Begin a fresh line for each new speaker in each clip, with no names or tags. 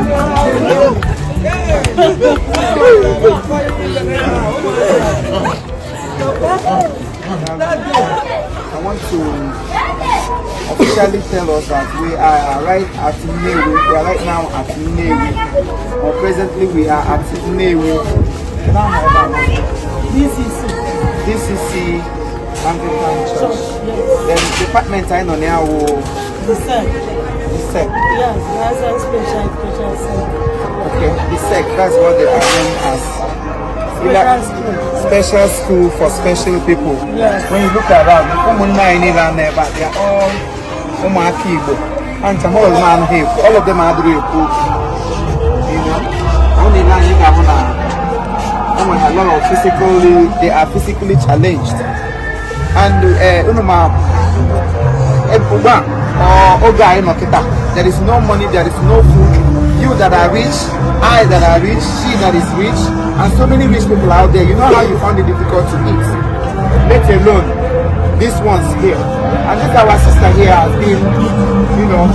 I want to officially tell us that we are right at Newe. We are right now at Newe, or presently we are at Newe. DCC Anglican Church. Then department I know now.
The SEC. Yes, that's a special center.
Okay, the SEC. That's what they are known as. Special school for special people.
Yes.
When you look around, they are all Igbo. And all of them are Igbo. You know, only now you have a lot of they are physically challenged. And there is no money, there is no food. You that are rich, I that are rich, she that is rich, and so many rich people out there. You know how you found it difficult to eat, let alone these ones here. And this our sister here has been, you know,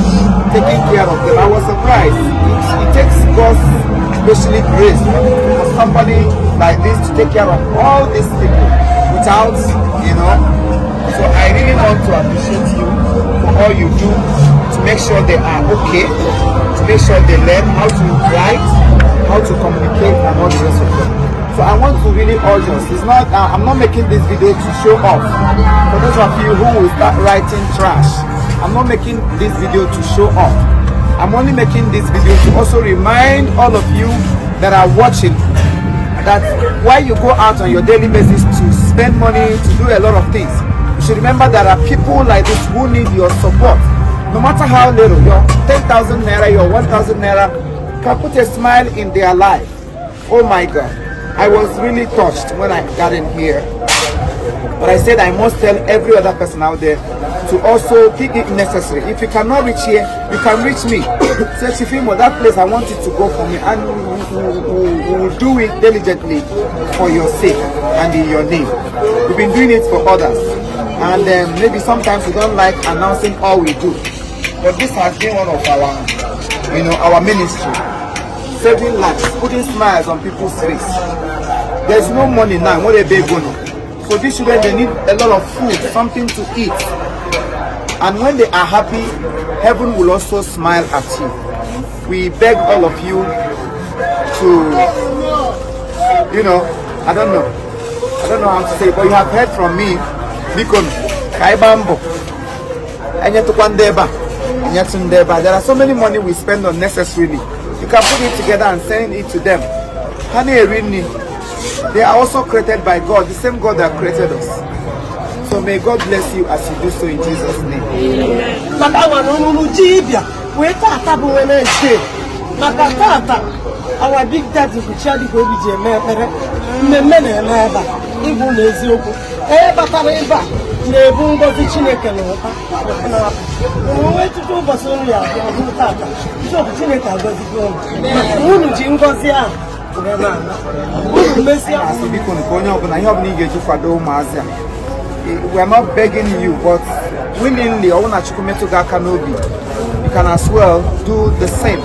taking care of them. I was surprised. It takes God's especially grace for somebody like this to take care of all these people without, you know. So I really want to appreciate you for all you do to make sure they are okay, to make sure they learn how to write, how to communicate, and all the rest of them. So I want to really urge us. It's not. I'm not making this video to show off. For those of you who will start writing trash, I'm not making this video to show off. I'm only making this video to also remind all of you that are watching that while you go out on your daily basis to spend money, to do a lot of things, you should remember there are people like this who need your support. No matter how little, your 10,000 naira, your 1,000 naira can put a smile in their life. Oh my God. I was really touched when I got in here. But I said I must tell every other person out there to also think it necessary. If you cannot reach here, you can reach me. Say, Chifimo, that place I want you to go for me, and we will do it diligently for your sake and in your name. We've been doing it for others, and maybe sometimes we don't like announcing all we do. But this has been one of our, you know, our ministry. Saving lives, putting smiles on people's face. There's no money now. What a big one. So these children, they need a lot of food, something to eat. And when they are happy, heaven will also smile at you. We beg all of you to, you know, I don't know how to say it, but you have heard from me. There are so many money we spend unnecessarily. You can put it together and send it to them. They are also created by God, the same God that created us. So may God bless you as you do so in Jesus' name.
Our big daddy will charge you with your mother.
We are not begging you, but willingly, you can as well do the same.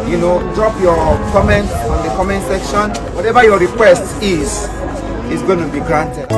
You know, drop your comments on the comment section. Whatever your request is going to be granted.